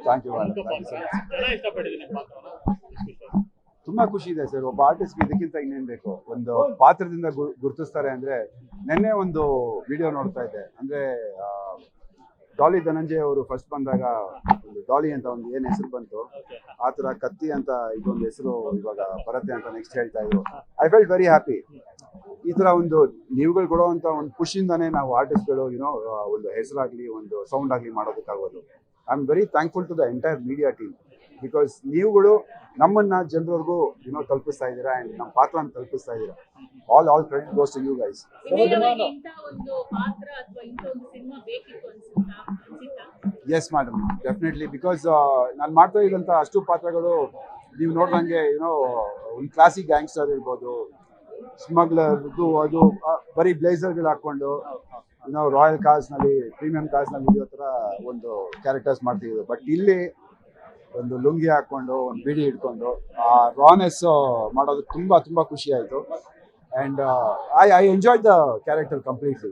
Thank you ತುಂಬಾ ಖುಷಿ ಇದೆ ಸರ್. ಒಬ್ಬ ಆರ್ಟಿಸ್ಟ್ಗೆ ಇದಕ್ಕಿಂತ ಇನ್ನೇನ್ ಬೇಕು. ಒಂದು ಪಾತ್ರದಿಂದ ಗುರುತಿಸ್ತಾರೆ ಅಂದ್ರೆ, ನಿನ್ನೆ ಒಂದು ವಿಡಿಯೋ ನೋಡ್ತಾ ಇದ್ದೆ. ಅಂದ್ರೆ ಡಾಲಿ ಧನಂಜಯ್ ಅವರು ಫಸ್ಟ್ ಬಂದಾಗ ಒಂದು ಡಾಲಿ ಅಂತ ಒಂದು ಏನ್ ಹೆಸರು ಬಂತು, ಆ ತರ ಕತ್ತಿ ಅಂತ ಇದೊಂದು ಹೆಸರು ಇವಾಗ ಬರುತ್ತೆ ಅಂತ ನೆಕ್ಸ್ಟ್ ಹೇಳ್ತಾ ಇದ್ರು. I felt very happy. ಈ ತರ ಒಂದು ನೀವುಗಳು ಕೊಡುವಂತ ಒಂದು ಖುಷಿಯಿಂದಾನೇ ನಾವು ಆರ್ಟಿಸ್ಟ್ಗಳು ಒಂದು ಹೆಸರಾಗ್ಲಿ ಒಂದು ಸೌಂಡ್ ಆಗ್ಲಿ ಮಾಡೋದಕ್ಕಾಗೋದು. I am very thankful to the entire media team, because ನೀವುಗಳು ನಮ್ಮನ್ನ ಜನರಿಗೂ ತಲುಪಿಸ್ತಾ ಇದ್ದೀರಾ ಅಂಡ್ ನಮ್ಮ ಪಾತ್ರನ ತಲುಪಿಸ್ತಾ ಇದ್ದೀರಾ. All credit goes to you guys. Yes madam, definitely. Because ನಾನು ಮಾಡ್ತಾ ಇದ್ದಂಥ ಅಷ್ಟು ಪಾತ್ರಗಳು ನೀವು ನೋಡ್ದಂಗೆ ಒಂದು ಕ್ಲಾಸಿಕ್ ಗ್ಯಾಂಗ್ಸ್ಟರ್ ಇರ್ಬೋದು, ಸ್ಮಗ್ಲರ್, ಅದು ಬರೀ ಬ್ಲೇಸರ್ಗಳು ಹಾಕೊಂಡು ರಾಯಲ್ ಕಾರ್ಸ್ನಲ್ಲಿ ಪ್ರೀಮಿಯಂ ಕಾರ್ಸ್ನಲ್ಲಿ ಇದೋ ಥರ ಒಂದು ಕ್ಯಾರೆಕ್ಟರ್ಸ್ ಮಾಡ್ತಿದ್ರು. ಬಟ್ ಇಲ್ಲಿ ಒಂದು ಲುಂಗಿ ಹಾಕೊಂಡು ಒಂದು ಬಿಡಿ ಹಿಡ್ಕೊಂಡು ಆ ರಾನೆಸ್ ಮಾಡೋದು ತುಂಬಾ ತುಂಬಾ ಖುಷಿ ಆಯಿತು. And I enjoy the character completely.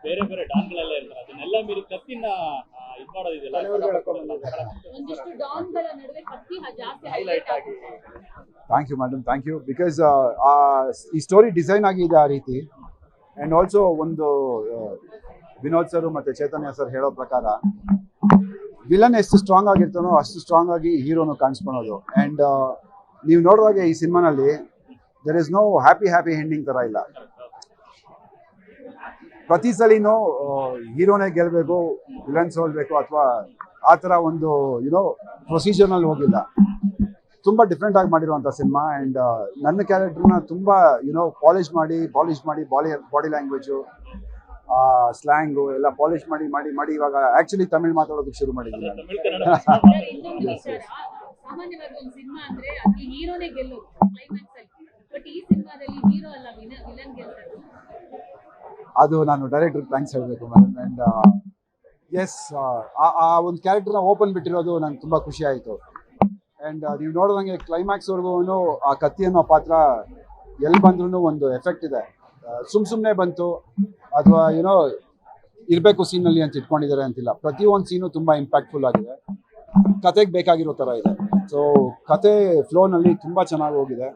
ಬೇರೆ ಬೇರೆ ಡಾನ್ಗಳೆಲ್ಲ ಇರ್ತಾರೆ, ಅದನ್ನೆಲ್ಲ ಮೀರಿ ಕತ್ತಿನ ಇದು ಮಾಡೋದಿದೆಯಲ್ಲ, thank you madam, thank you. Because ಈ ಸ್ಟೋರಿ ಡಿಸೈನ್ ಆಗಿದೆ ಆ ರೀತಿ. ಆ್ಯಂಡ್ ಆಲ್ಸೋ ಒಂದು ವಿನೋದ್ ಸರ್ ಮತ್ತು ಚೈತನ್ಯ ಸರ್ ಹೇಳೋ ಪ್ರಕಾರ ವಿಲನ್ ಎಷ್ಟು ಸ್ಟ್ರಾಂಗ್ ಆಗಿರ್ತಾನೋ ಅಷ್ಟು ಸ್ಟ್ರಾಂಗ್ ಆಗಿ ಹೀರೋನು ಕಾಣಿಸ್ಕೊಳೋದು. ಆ್ಯಂಡ್ ನೀವು ನೋಡುವಾಗ ಈ ಸಿನಿಮಾನಲ್ಲಿ there is no happy ending ಥರ ಇಲ್ಲ. ಪ್ರತಿ ಸಲಿನೂ ಹೀರೋನೇ ಗೆಲ್ಲಬೇಕು, ವಿಲನ್ ಸೋಲ್ಬೇಕು ಅಥವಾ ಆ ಥರ ಒಂದು ಪ್ರೊಸೀಜರ್ನಲ್ಲಿ ಹೋಗಿಲ್ಲ. ತುಂಬ ಡಿಫ್ರೆಂಟ್ ಆಗಿ ಮಾಡಿರುವಂಥ ಸಿನಿಮಾ. ಆ್ಯಂಡ್ ನನ್ನ ಕ್ಯಾರೆಕ್ಟರ್ನ ತುಂಬ ಪಾಲಿಶ್ ಮಾಡಿ ಬಾಡಿ ಲ್ಯಾಂಗ್ವೇಜು, ಸ್ಲ್ಯಾಂಗು ಎಲ್ಲ ಪಾಲಿಶ್ ಮಾಡಿ ಇವಾಗ ಆ್ಯಕ್ಚುಲಿ ತಮಿಳ್ ಮಾತಾಡೋದಕ್ಕೆ ಶುರು ಮಾಡಿದ್ದೀನಿ. ಅದು ನಾನು ಡೈರೆಕ್ಟರ್ ಥ್ಯಾಂಕ್ಸ್ ಹೇಳಬೇಕು ಮೇಡಮ್. ಆ್ಯಂಡ್ ಎಸ್, ಆ ಒಂದು ಕ್ಯಾರೆಕ್ಟರ್ನ ಓಪನ್ ಬಿಟ್ಟಿರೋದು ನಂಗೆ ತುಂಬ ಖುಷಿ ಆಯಿತು. ಆ್ಯಂಡ್ ನೀವು ನೋಡಿದಂಗೆ ಕ್ಲೈಮ್ಯಾಕ್ಸ್ವರೆಗೂ ಆ ಕತ್ತಿ ಅನ್ನೋ ಪಾತ್ರ ಎಲ್ಲಿ ಬಂದ್ರೂ ಒಂದು ಎಫೆಕ್ಟ್ ಇದೆ. ಸುಮ್ಮನೆ ಬಂತು ಅಥವಾ ಇರಬೇಕು ಸೀನಲ್ಲಿ ಅಂತ ಇಟ್ಕೊಂಡಿದ್ದಾರೆ ಅಂತಿಲ್ಲ. ಪ್ರತಿಯೊಂದು ಸೀನು ತುಂಬ ಇಂಪ್ಯಾಕ್ಟ್ಫುಲ್ ಆಗಿದೆ, ಕತೆಗೆ ಬೇಕಾಗಿರೋ ಥರ ಇದೆ. ಸೊ ಕತೆ ಫ್ಲೋನಲ್ಲಿ ತುಂಬ ಚೆನ್ನಾಗಿ ಹೋಗಿದೆ.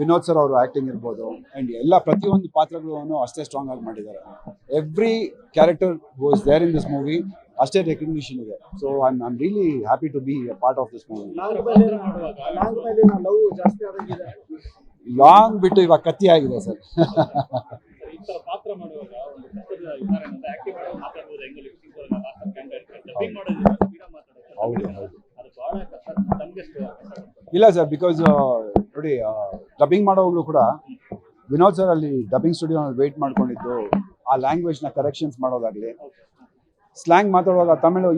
ವಿನೋದ್ ಸರ್ ಅವರು ಆ್ಯಕ್ಟಿಂಗ್ ಇರ್ಬೋದು, ಆ್ಯಂಡ್ ಎಲ್ಲ ಪ್ರತಿಯೊಂದು ಪಾತ್ರಗಳನ್ನು ಅಷ್ಟೇ ಸ್ಟ್ರಾಂಗ್ ಆಗಿ ಮಾಡಿದ್ದಾರೆ. Every character was there in this movie, ಅಷ್ಟೇ ರೆಕಗ್ನಿಷನ್ ಇದೆ. So I am really happy to be a part of this movie. Long ಬಿಟ್ಟು ಇವಾಗ ಕತ್ತಿ ಆಗಿದೆ ಸರ್. ಹೌದು ಹೌದು. ಇಲ್ಲ ಸರ್, ಬಿಕಾಸ್ ನೋಡಿ, ಡಬ್ಬಿಂಗ್ ಮಾಡೋವಾಗಲೂ ಕೂಡ ವಿನೋದ್ ಸರ್ ಅಲ್ಲಿ ಡಬ್ಬಿಂಗ್ ಸ್ಟುಡಿಯೋನಲ್ಲಿ ವೆಯ್ಟ್ ಮಾಡ್ಕೊಂಡಿದ್ದು ಆ ಲ್ಯಾಂಗ್ವೇಜ್ನ ಕರೆಕ್ಷನ್ಸ್ ಮಾಡೋದಾಗಲಿ, ಸ್ಲ್ಯಾಂಗ್ ಮಾತಾಡುವಾಗ ತಮಿಳು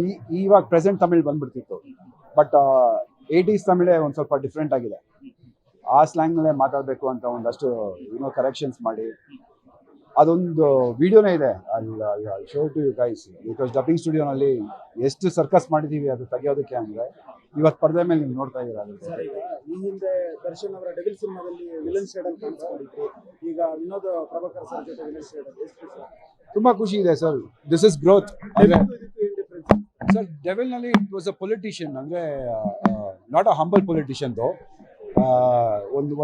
ಇವಾಗ ಪ್ರೆಸೆಂಟ್ ತಮಿಳು ಬಂದ್ಬಿಡ್ತಿತ್ತು. ಬಟ್ 80s ತಮಿಳೇ ಒಂದು ಸ್ವಲ್ಪ ಡಿಫ್ರೆಂಟ್ ಆಗಿದೆ. ಆ ಸ್ಲ್ಯಾಂಗ್ನಲ್ಲೇ ಮಾತಾಡಬೇಕು ಅಂತ ಒಂದಷ್ಟು ಕರೆಕ್ಷನ್ಸ್ ಮಾಡಿ ಅದೊಂದು ವಿಡಿಯೋನೇ ಇದೆ. ಅಲ್ಲಿ show to you guys. Because dubbing ಸ್ಟುಡಿಯೋನಲ್ಲಿ ಎಷ್ಟು ಸರ್ಕಸ್ ಮಾಡಿದ್ದೀವಿ ಅದು ತೆಗೆಯೋದಕ್ಕೆ ಅಂದರೆ ಇವತ್ತು ಪರದೆ ಮೇಲೆ ನೀವು ನೋಡ್ತಾ ಇದ್ದೀರಾ. ಈ ಹಿಂದೆ ದರ್ಶನ್ ಅವರ ಡೆವಿಲ್ ಸಿನಿಮಾದಲ್ಲಿ ವಿಲನ್ ಶೇಡಲ್ಲಿ ಕಾಣಿಸ್ಕೊಂಡಿದ್ರು, ಈಗ ವಿನೋದ್ ಪ್ರಭಾಕರ್ ಸರ್ ಜೊತೆ ವಿಲನ್ ಶೇಡ್ ಎಷ್ಟು ತುಂಬ ಖುಷಿ ಇದೆ sir. This is growth. Sir ಡೆವಿಲ್ನಲ್ಲಿ ಇಟ್ ವಾಸ್ ಅ ಪೊಲಿಟಿಷಿಯನ್, ಅಂದರೆ ನಾಟ್ ಅ ಹಂಬಲ್ ಪೊಲಿಟಿಷಿಯನ್. ಒಂದು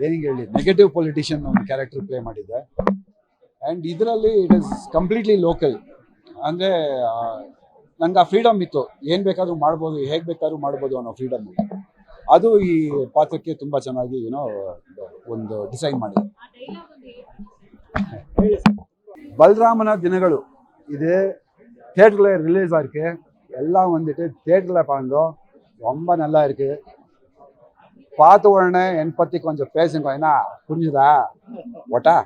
ಏನಿಗೆ ಹೇಳಿ ನೆಗೆಟಿವ್ ಪೊಲಿಟಿಷಿಯನ್ ಒಂದು ಕ್ಯಾರೆಕ್ಟರ್ ಪ್ಲೇ ಮಾಡಿದ್ದೆ. ಆ್ಯಂಡ್ ಇದರಲ್ಲಿ ಇಟ್ ಇಸ್ ಕಂಪ್ಲೀಟ್ಲಿ ಲೋಕಲ್. ಅಂದರೆ ನಂಗೆ ಆ ಫ್ರೀಡಮ್ ಇತ್ತು, ಏನು ಬೇಕಾದ್ರೂ ಮಾಡ್ಬೋದು, ಹೇಗೆ ಬೇಕಾದ್ರೂ ಮಾಡ್ಬೋದು ಅನ್ನೋ ಫ್ರೀಡಮ್. ಅದು ಈ ಪಾತ್ರಕ್ಕೆ ತುಂಬ ಚೆನ್ನಾಗಿ ಒಂದು ಡಿಸೈನ್ ಮಾಡಿದೆ. ಬಲರಾಮನ ದಿನಗಳು இதே தியேட்டரில் ரிலீஸ் ஆயிருக்கு. எல்லாம் வந்துட்டு தியேட்டரில் பாருங்க, ரொம்ப நல்லா இருக்கு. பார்த்த உடனே என்னை பற்றி கொஞ்சம் பேசுங்க, என்ன புரிஞ்சுதா? ஓட்டா